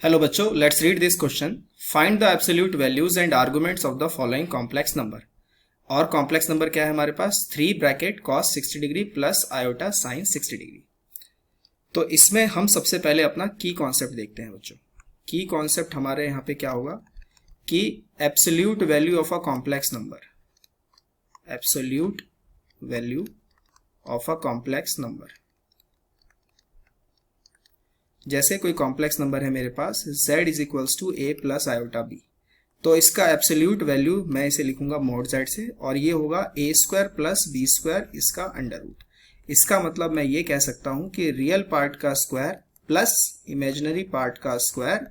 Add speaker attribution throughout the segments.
Speaker 1: Hello बच्चों, let's read this question. Find the absolute values and arguments of the following complex number. और complex number क्या है हमारे पास? 3 bracket cos 60 degree plus iota sine 60 degree. तो इसमें हम सबसे पहले अपना की कॉन्सेप्ट देखते हैं बच्चों। की कॉन्सेप्ट हमारे यहाँ पे क्या होगा कि absolute value of a complex number, absolute value of a complex number. जैसे कोई कॉम्प्लेक्स नंबर है मेरे पास z is equals to a plus iota b, तो इसका एब्सोल्यूट वैल्यू मैं इसे लिखूंगा मोड z से, और ये होगा a square plus b square इसका अंडर रूट। इसका मतलब मैं ये कह सकता हूं कि रियल पार्ट का स्क्वायर प्लस इमेजिनरी पार्ट का स्क्वायर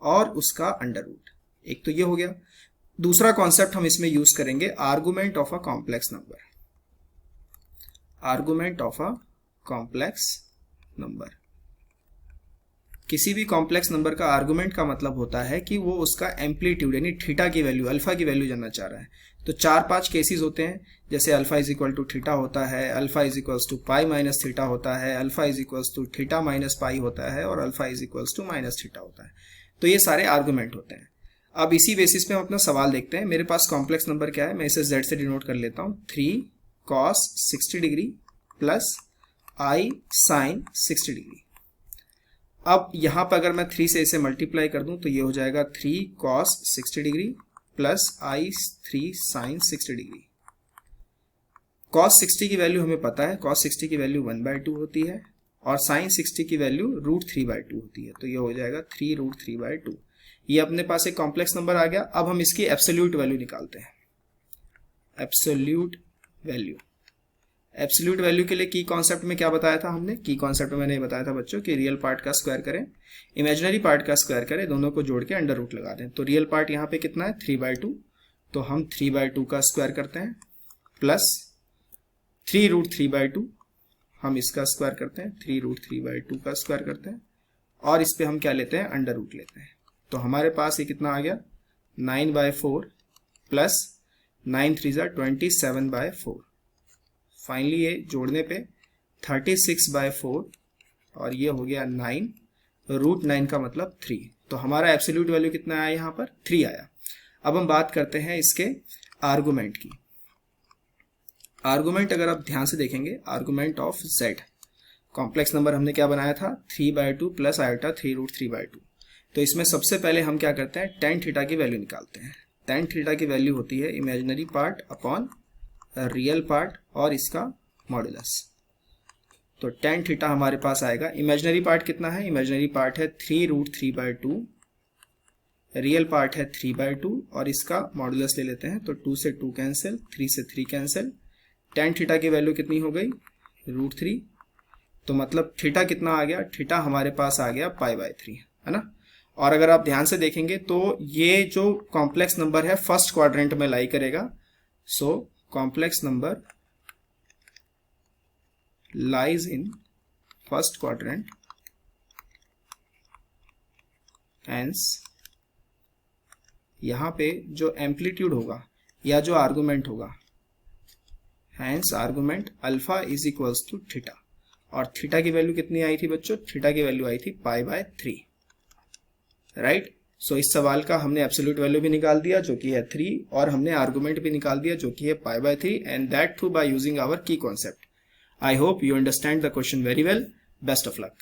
Speaker 1: और उसका अंडर रूट। एक तो ये हो गया। दूसरा कॉन्सेप्ट हम इसमें यूज करेंगे argument of a complex number. Argument of a complex number, किसी भी कॉम्प्लेक्स नंबर का आर्गुमेंट का मतलब होता है कि वो उसका एम्पलीट्यूड यानी थीटा की वैल्यू, अल्फा की वैल्यू जानना चाह रहा है। तो 4-5 केसेस होते हैं, जैसे alpha is equal to theta होता है, alpha is equals to pi minus theta होता है, alpha is equals to theta minus pi होता है, और alpha is equals to minus theta होता है। तो ये सारे आर्गुमेंट होते हैं। अब इसी बेसिस पे हम अपना सवाल देखते हैं। मेरे पास कॉम्प्लेक्स नंबर क्या है, मैं इसे z से डिनोट कर लेता हूँ। 3 cos 60 degree plus i sine 60 degree. अब यहां पर अगर मैं 3 से इसे मल्टीप्लाई कर दूं तो ये हो जाएगा 3 cos 60 डिग्री प्लस आई 3 साइन 60 डिग्री। cos 60 की वैल्यू हमें पता है, cos 60 की वैल्यू 1/2 होती है और साइन 60 की वैल्यू √3/2 होती है। तो ये हो जाएगा 3√3/2। ये अपने पास एक कॉम्प्लेक्स नंबर आ गया। अब हम इसकी एब्सोल्यूट वैल्यू निकालते हैं। एब्सोल्यूट वैल्यू, एब्सोल्यूट वैल्यू के लिए की कॉन्सेप्ट में क्या बताया था हमने? की कॉन्सेप्ट में मैंने ये बताया था बच्चों कि रियल पार्ट का स्क्वायर करें, इमेजिनरी पार्ट का स्क्वायर करें, दोनों को जोड़ के अंडर रूट लगा दें। तो रियल पार्ट यहाँ पे कितना है? 3/2। तो हम 3/2 का स्क्वायर करते हैं प्लस 3√3/2, हम इसका स्क्वायर करते हैं, 3√3/2 का स्क्वायर करते हैं, और इस पे हम क्या लेते हैं? अंडर रूट लेते हैं। तो हमारे पास ये कितना आ गया? 9/4 प्लस 9 3 27/4। फाइनली ये जोड़ने पे 36/4 और ये हो गया 9, √9 का मतलब 3। तो हमारा एब्सोल्यूट वैल्यू कितना आया? यहाँ पर 3 आया। अब हम बात करते हैं इसके आर्गुमेंट की। आर्गुमेंट अगर आप ध्यान से देखेंगे, argument of z, complex number हमने क्या बनाया था? 3/2 प्लस आयोटा 3√3/2। तो इसमें सबसे पहले हम क्या करते हैं? tan थीटा की वैल्यू निकालते हैं। tan थीटा की वैल्यू होती है imaginary part upon real part और इसका मॉडुलस। तो tan थीटा हमारे पास आएगा, इमेजिनरी पार्ट कितना है? इमेजिनरी पार्ट है 3√3/2, रियल पार्ट है 3/2 और इसका मॉडुलस ले लेते हैं। तो 2 से 2 कैंसिल, 3 से 3 कैंसिल। tan थीटा की वैल्यू कितनी हो गई? √3। तो मतलब थीटा कितना आ गया? थीटा हमारे पास आ गया π/3, है ना। और अगर आप ध्यान से देखेंगे तो ये जो कॉम्प्लेक्स नंबर है फर्स्ट क्वाड्रेंट में लाई करेगा। सो complex number lies in first quadrant, hence यहां पे जो एम्पलीट्यूड होगा या जो आर्गुमेंट होगा, hence argument alpha is equals to theta. और थीटा की वैल्यू कितनी आई थी बच्चों? थीटा की वैल्यू आई थी π/3, राइट। सो इस सवाल का हमने एब्सोल्यूट वैल्यू भी निकाल दिया जो कि है 3, और हमने आर्गुमेंट भी निकाल दिया जो कि है π/3, and that through by using our की concept. I hope you understand the question very well. Best of luck.